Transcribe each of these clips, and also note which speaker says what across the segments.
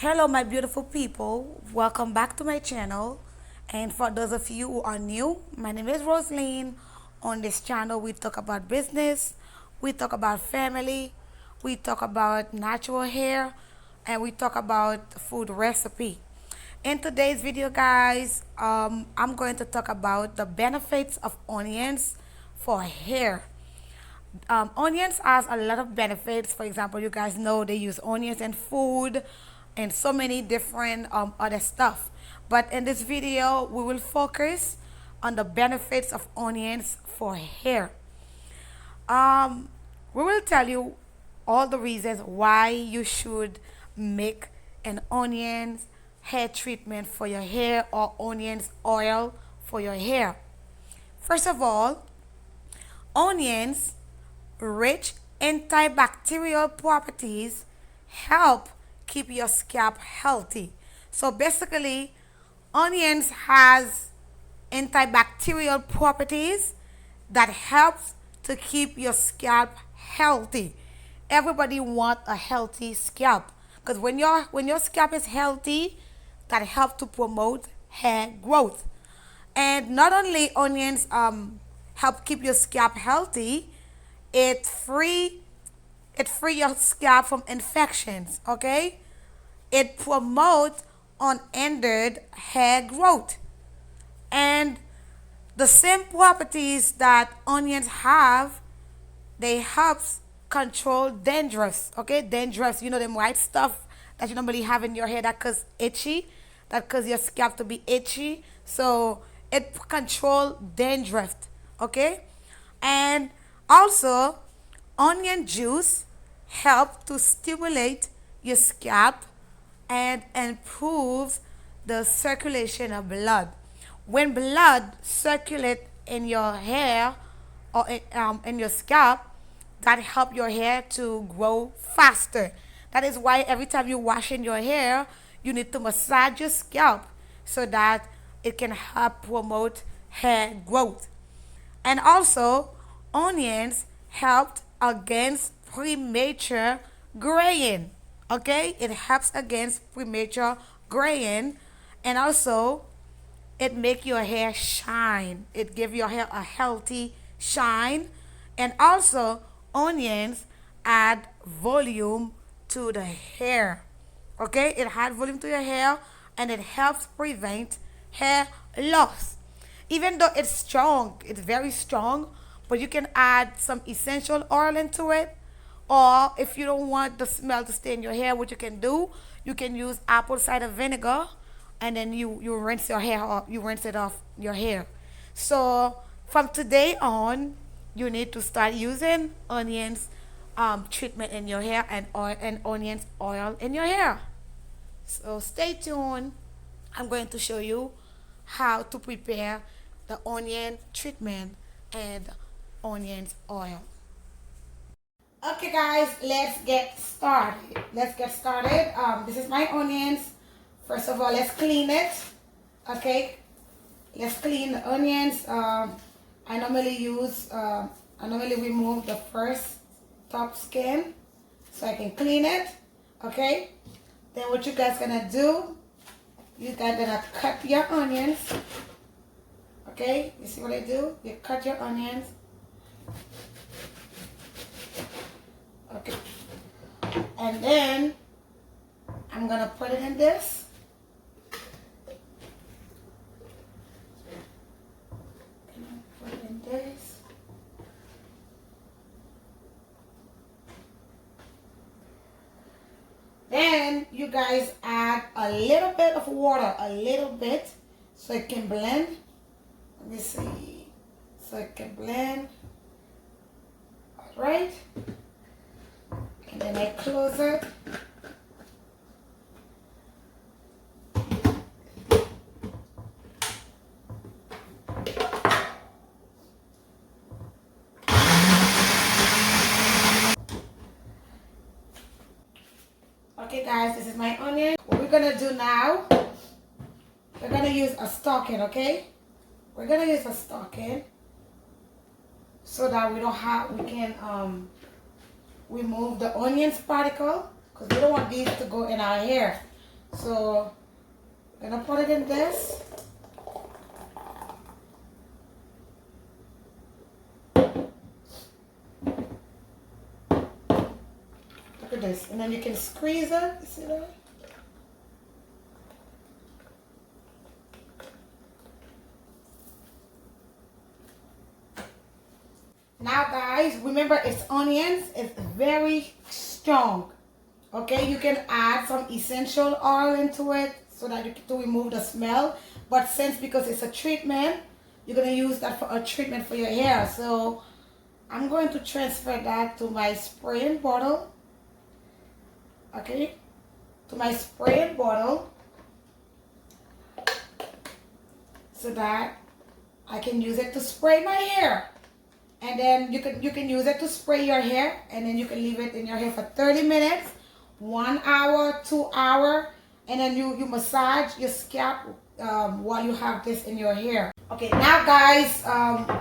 Speaker 1: Hello, my beautiful people. Welcome back to my channel. And for those of you who are new, my name is Rosaline. On this channel, we talk about business, we talk about family, we talk about natural hair, and we talk about food recipe. In today's video, guys, I'm going to talk about the benefits of onions for hair. Onions has a lot of benefits. For example, you guys know they use onions in food and so many different other stuff. But in this video, we will focus on the benefits of onions for hair. Um, we will tell you all the reasons why you should make an onions hair treatment for your hair or onions oil for your hair. First of all, onions rich antibacterial properties help keep your scalp healthy. So basically, onions has antibacterial properties that helps to keep your scalp healthy. Everybody want a healthy scalp because when your scalp is healthy, that helps to promote hair growth. And not only onions help keep your scalp healthy, it free it free your scalp from infections. Okay, it promotes unhindered hair growth, and the same properties that onions have, they helps control dandruff. Okay, dandruff, you know them white stuff that you normally have in your hair that cause itchy, that cause your scalp to be itchy. So it control dandruff. Okay, and also onion juice help to stimulate your scalp and improves the circulation of blood. When blood circulate in your hair or in your scalp, that help your hair to grow faster. That is why every time you wash in your hair, you need to massage your scalp so that it can help promote hair growth. And also, onions helped against premature graying. Okay, it helps against premature graying, and also it make your hair shine. It give your hair a healthy shine, and also onions add volume to the hair. Okay, it adds volume to your hair, and it helps prevent hair loss. Even though it's strong, it's very strong, but you can add some essential oil into it. Or if you don't want the smell to stay in your hair, what you can do, you can use apple cider vinegar, and then you rinse your hair off, you rinse it off your hair. So from today on, you need to start using onions treatment in your hair and oil and onions oil in your hair. So stay tuned. I'm going to show you how to prepare the onion treatment and onions oil. Okay, guys, let's get started. This is my onions. First of all, let's clean it. Okay, let's clean the onions. I normally remove the first top skin so I can clean it. Okay, then what you guys gonna do, you guys gonna cut your onions. Okay, you see what I do? You cut your onions. Okay, and then I'm gonna put it in this. Put it in this. Then you guys add a little bit of water, a little bit, so it can blend. Let me see. So it can blend. All right. And then I close it. Okay, guys, this is my onion. What we're gonna do now, we're gonna use a stocking, okay? We're gonna use a stocking so that we can remove the onions particle, because we don't want these to go in our hair. So I'm gonna put it in this. Look at this. And then you can squeeze it. You see that? Now guys, remember it's onions. It's very strong. Okay, you can add some essential oil into it so that you can to remove the smell. But since because it's a treatment, you're gonna use that for a treatment for your hair. So I'm going to transfer that to my spraying bottle. Okay, to my spraying bottle so that I can use it to spray my hair. And then you can use it to spray your hair, and then you can leave it in your hair for 30 minutes, 1 hour, 2 hour, and then you massage your scalp while you have this in your hair. Okay, now guys,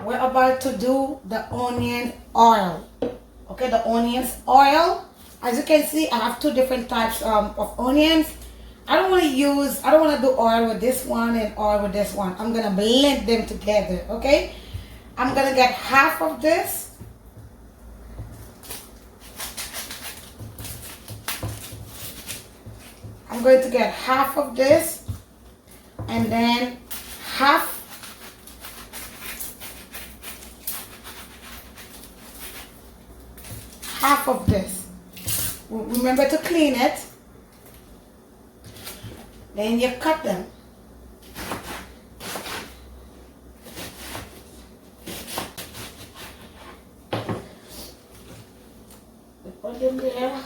Speaker 1: we're about to do the onion oil. Okay, the onions oil. As you can see, I have two different types of onions. I don't want to do oil with this one and oil with this one. I'm gonna blend them together. Okay, I'm gonna get half of this. I'm going to get half of this, and then half of this. Remember to clean it. Then you cut them. Put them there.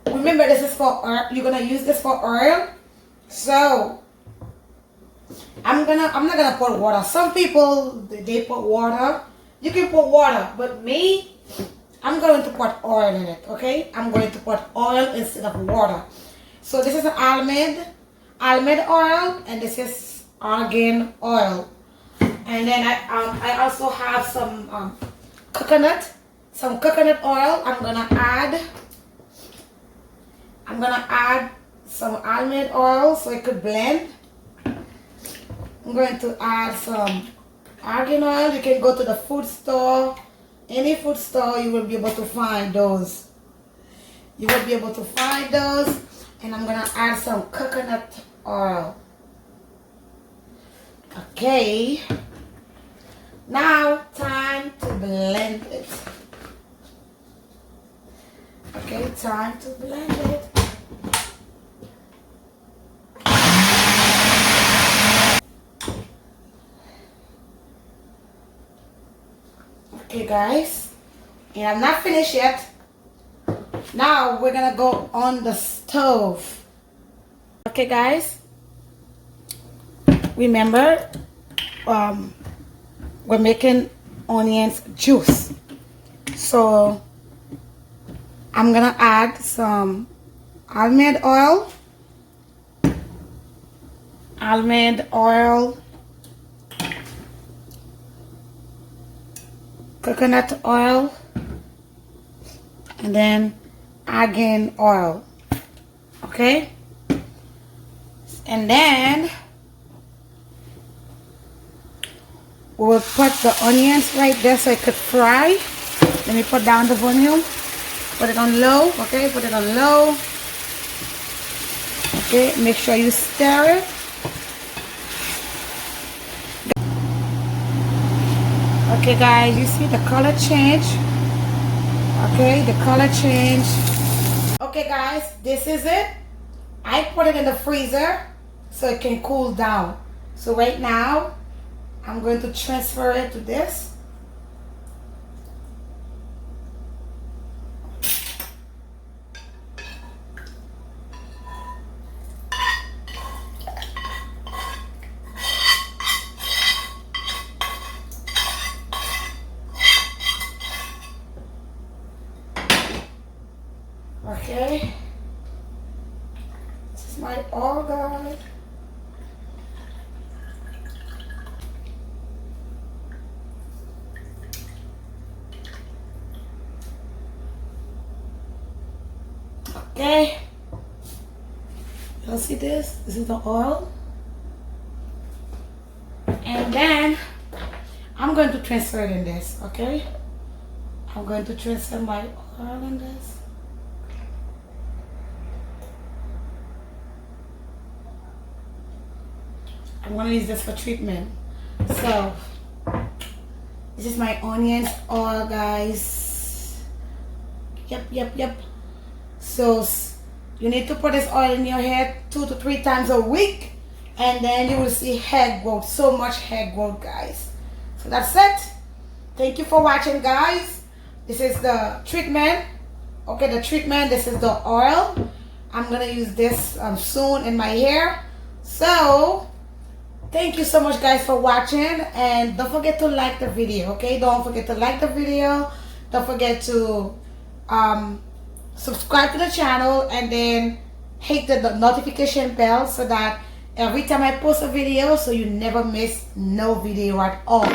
Speaker 1: Remember, this is for oil. You're gonna use this for oil. So I'm not gonna put water. Some people they put water. You can put water, but me, I'm going to put oil in it. Okay, I'm going to put oil instead of water. So this is an almond oil, and this is argan oil. And then I also have some coconut oil. I'm gonna add some almond oil so it could blend. I'm going to add some argan oil. You can go to the food store, any food store, you will be able to find those. And I'm gonna add some coconut oil. Okay. Now time to blend it. Okay, time to blend it. Okay guys, and I'm not finished yet. Now we're gonna go on the stove. Okay guys, remember we're making onions juice. So I'm gonna add some almond oil, coconut oil, and then argan oil. Okay, and then we will put the onions right there so it could fry. Let me put down the volume. Put it on low. Okay, put it on low. Okay, make sure you stir it. Okay guys, you see the color change. Okay, the color change. Okay guys, this is it. I put it in the freezer so it can cool down. So right now, I'm going to transfer it to this. Okay, this is my all guys. Okay, you'll see this. This is the oil. And then I'm going to transfer it in this, okay? I'm going to transfer my oil in this. I'm gonna use this for treatment. So this is my onions oil, guys. Yep. So you need to put this oil in your hair 2 to 3 times a week, and then you will see hair growth, so much hair growth, guys. So that's it. Thank you for watching, guys. This is the treatment. Okay, the treatment. This is the oil. I'm gonna use this soon in my hair. So thank you so much, guys, for watching, and don't forget to like the video. Okay, don't forget to like the video. Don't forget to subscribe to the channel, and then hit the notification bell so that every time I post a video, so you never miss no video at all.